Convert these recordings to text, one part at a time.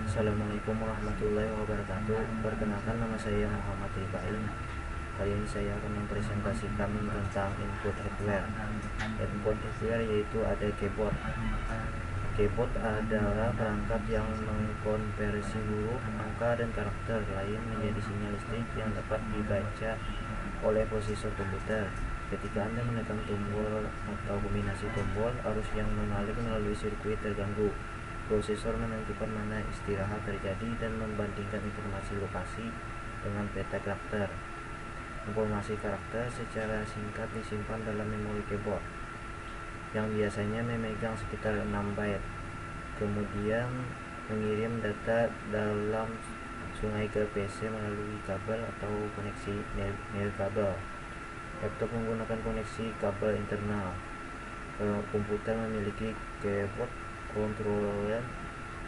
Assalamualaikum warahmatullahi wabarakatuh. Perkenalkan, nama saya Muhammad Ibrahim. Kali ini saya akan mempresentasikan tentang input hardware. Input hardware yaitu ada keyboard. Keyboard adalah perangkat yang mengkonversi huruf, angka, dan karakter lain menjadi sinyal listrik yang dapat dibaca oleh prosesor komputer. Ketika Anda menekan tombol atau kombinasi tombol, arus yang mengalir melalui sirkuit terganggu. Prosesor menentukan mana istirahat terjadi dan membandingkan informasi lokasi dengan peta karakter. Informasi karakter secara singkat disimpan dalam memori keyboard, yang biasanya memegang sekitar 6 byte. Kemudian mengirim data dalam sungai ke PC melalui kabel atau koneksi nirkabel. Laptop menggunakan koneksi kabel internal. Komputer memiliki keyboard controller,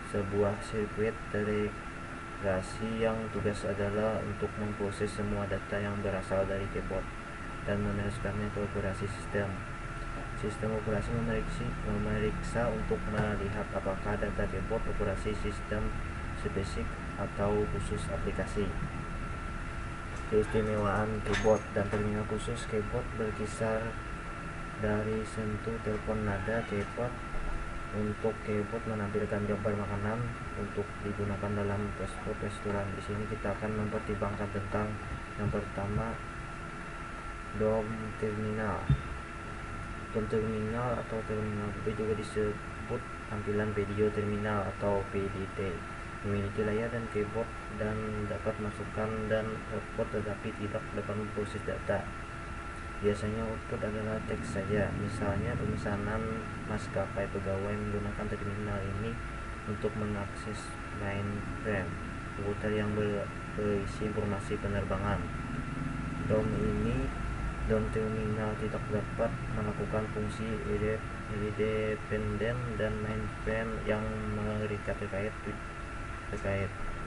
sebuah sirkuit integrasi yang tugas adalah untuk memproses semua data yang berasal dari keyboard dan meneruskannya ke operasi sistem. Sistem operasi memeriksa untuk melihat apakah data keyboard operasi sistem spesifik atau khusus aplikasi. Keistimewaan keyboard dan terminal khusus keyboard berkisar dari sentuh telepon nada keyboard. Untuk keyboard menampilkan gambar makanan untuk digunakan dalam restoran. Di sini kita akan mempertimbangkan tentang yang pertama, DOM terminal. DOM terminal atau terminal B juga disebut tampilan video terminal atau PDT. Memiliki layar dan keyboard dan dapat masukkan dan output, tetapi tidak dapat memproses data. Biasanya output adalah teks saja. Misalnya pemesanan maskapai pegawai menggunakan terminal ini untuk mengakses mainframe komputer yang berisi informasi penerbangan. DOM terminal tidak dapat melakukan fungsi independen dan mainframe yang mengikat terkait.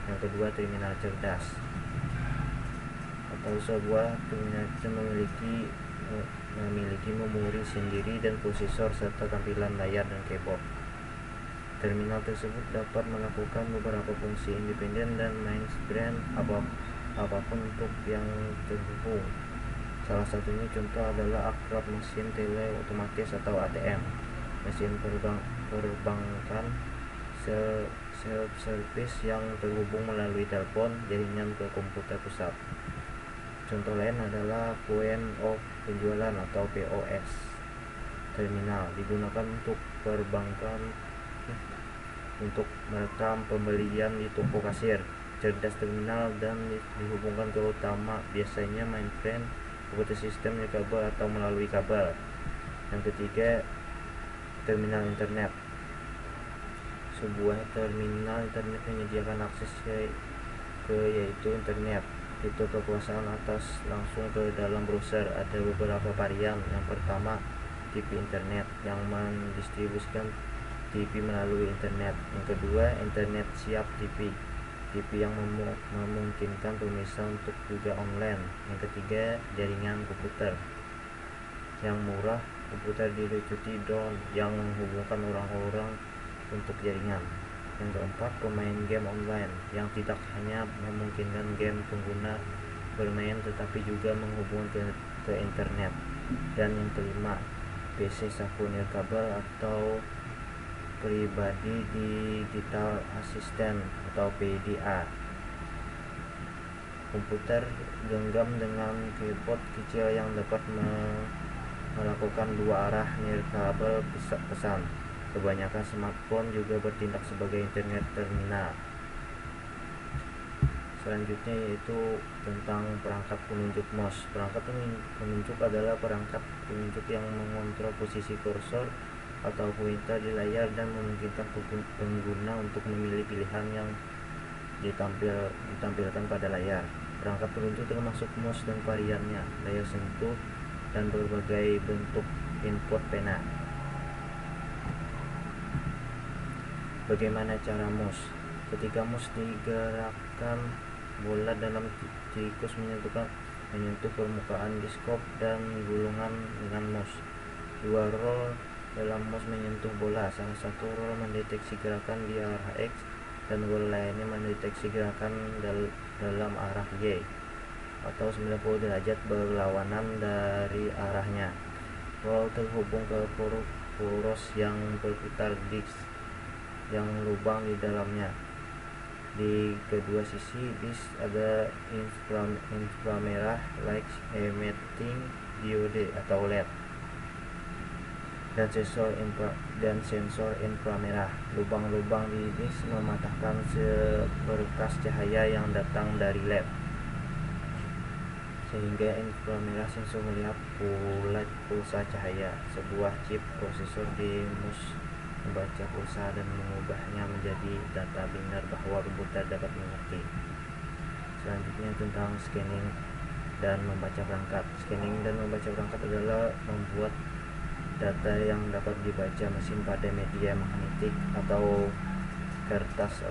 Yang kedua, terminal cerdas atau sebuah terminal memiliki memori sendiri dan prosesor serta tampilan layar dan keyboard. Terminal tersebut dapat melakukan beberapa fungsi independen dan mainframe apapun untuk yang terhubung. Salah satunya contoh adalah akrab mesin tele otomatis atau ATM, mesin perbankan, self-service yang terhubung melalui telepon jaringan ke komputer pusat. Contoh lain adalah point of penjualan atau POS. Terminal digunakan untuk perbankan untuk merekam pembelian di toko kasir. Cerdas terminal dan dihubungkan ke utama, biasanya mainframe, komputer sistem nirkabel atau melalui kabel. Yang ketiga, terminal internet. Sebuah terminal internet menyediakan akses yaitu internet. Itu kekuasaan atas langsung ke dalam browser. Ada beberapa varian. Yang pertama, TV internet yang mendistribusikan TV melalui internet. Yang kedua, internet siap TV yang memungkinkan pemirsa untuk juga online. Yang ketiga, jaringan komputer yang murah, komputer diliputi drone yang menghubungkan orang-orang untuk jaringan. Yang keempat, pemain game online yang tidak hanya memungkinkan game pengguna bermain tetapi juga menghubungkan ke internet. Dan yang kelima, PC saku nirkabel atau pribadi digital assistant atau PDA. Komputer genggam dengan keyboard kecil yang dapat melakukan dua arah nirkabel pesan. Kebanyakan smartphone juga bertindak sebagai internet terminal. Selanjutnya yaitu tentang perangkat penunjuk mouse. Perangkat penunjuk adalah perangkat penunjuk yang mengontrol posisi kursor atau pointer di layar dan memungkinkan pengguna untuk memilih pilihan yang ditampilkan pada layar. Perangkat penunjuk termasuk mouse dan variannya, layar sentuh, dan berbagai bentuk input pena. Bagaimana cara mouse? Ketika mouse digerakkan, bola dalam tikus menyentuh permukaan diskop dan gulungan dengan mouse. Dua roll dalam mouse menyentuh bola. Salah satu roll mendeteksi gerakan di arah X dan goal lainnya mendeteksi gerakan dalam arah Y atau 90 derajat berlawanan dari arahnya. Roll terhubung ke poros yang berputar disk yang lubang di dalamnya. Di kedua sisi disk ada inframerah light emitting diode atau LED dan sensor inframerah. Lubang-lubang di disk mematahkan seberkas cahaya yang datang dari LED, sehingga inframerah sensor melihat pulsa cahaya. Sebuah chip prosesor di MUS membaca pulsa dan mengubahnya menjadi data biner bahwa komputer dapat mengerti. Selanjutnya tentang scanning dan membaca perangkat. Scanning dan membaca perangkat adalah membuat data yang dapat dibaca mesin pada media magnetik atau kertas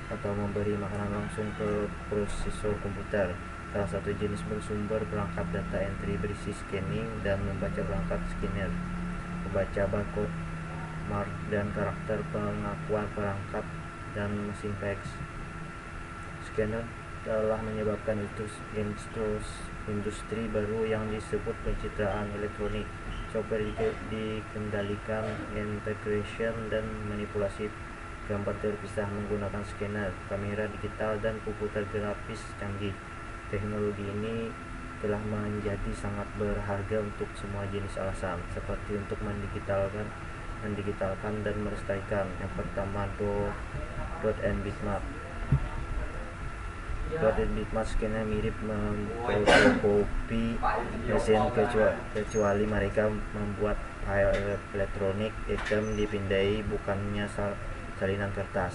atau memberi makanan langsung ke prosesor komputer. Salah satu jenis bersumber perangkat data entry berisi scanning dan membaca perangkat scanner, membaca barcode, mark dan karakter pengakuan perangkat, dan mesin fax. Scanner telah menyebabkan industri baru yang disebut pencitraan elektronik. Software dikendalikan integration dan manipulasi gambar terpisah menggunakan scanner, kamera digital, dan komputer grafis canggih. Teknologi ini telah menjadi sangat berharga untuk semua jenis alasan, seperti untuk mendigitalkan dan melestarikan. Yang pertama, dot and bitmap. Dot and bitmap scanner mirip memfotokopi mesin kecuali mereka membuat file elektronik. Item dipindai, bukannya salinan kertas.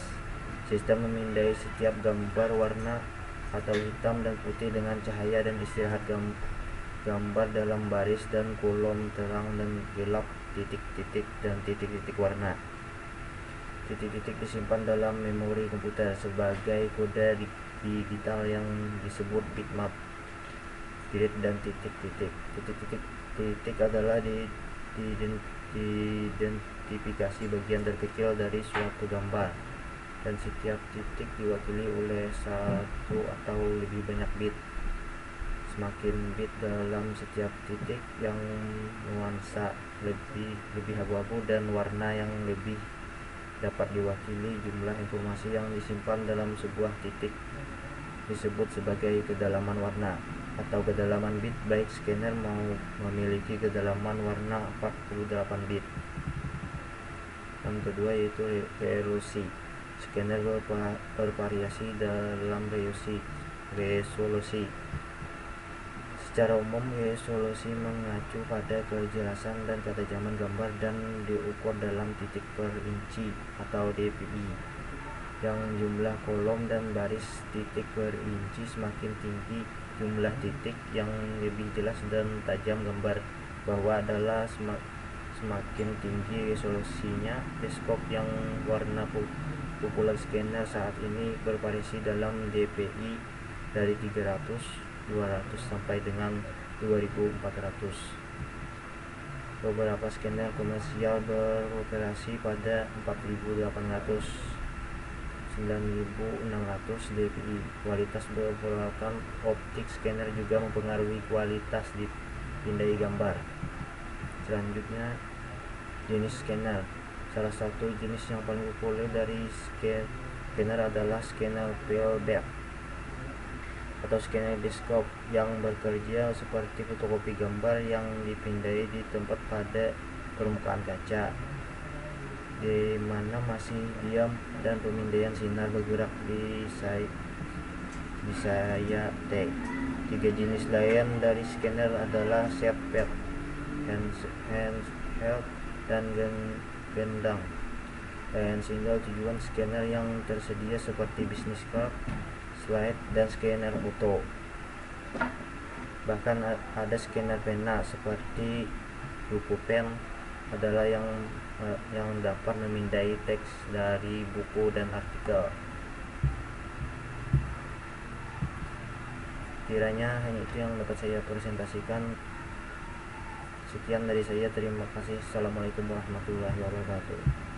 Sistem memindai setiap gambar warna atau hitam dan putih dengan cahaya dan istirahat gambar dalam baris dan kolom terang dan gelap, titik-titik dan titik-titik warna. Titik-titik disimpan dalam memori komputer sebagai kode digital yang disebut bitmap. Titik dan titik-titik. Titik adalah identifikasi bagian terkecil dari suatu gambar, dan setiap titik diwakili oleh satu atau lebih banyak bit. Semakin bit dalam setiap titik, yang nuansa lebih abu-abu dan warna yang lebih dapat diwakili. Jumlah informasi yang disimpan dalam sebuah titik disebut sebagai kedalaman warna atau kedalaman bit, baik scanner mau memiliki kedalaman warna 48 bit. Yang kedua yaitu resolusi. Scanner bervariasi dalam resolusi. Secara umum, resolusi mengacu pada kejelasan dan ketajaman gambar dan diukur dalam titik per inci atau dpi. Yang jumlah kolom dan baris titik per inci semakin tinggi, jumlah titik yang lebih jelas dan tajam gambar bawah adalah semakin tinggi resolusinya. Deskop yang warna populer scanner saat ini bervariasi dalam dpi dari 300, 200 sampai dengan 2400. Beberapa scanner komersial beroperasi pada 4800, 9600 dpi. Kualitas beberapa optik scanner juga mempengaruhi kualitas dipindai gambar. Selanjutnya, jenis scanner. Salah satu jenis yang paling populer dari scanner adalah scanner Fieldback atau scanner desktop yang bekerja seperti fotokopi gambar yang dipindai di tempat pada permukaan kaca, di mana masih diam, dan pemindaian sinar bergerak di saya T. Tiga jenis lain dari scanner adalah shape, handheld, dan gendang. Dan single tujuan scanner yang tersedia seperti business card, slide, dan scanner foto. Bahkan ada scanner pena seperti buku pen adalah yang dapat memindai teks dari buku dan artikel. Kiranya hanya itu yang dapat saya presentasikan. Sekian dari saya, terima kasih. Assalamualaikum warahmatullahi wabarakatuh.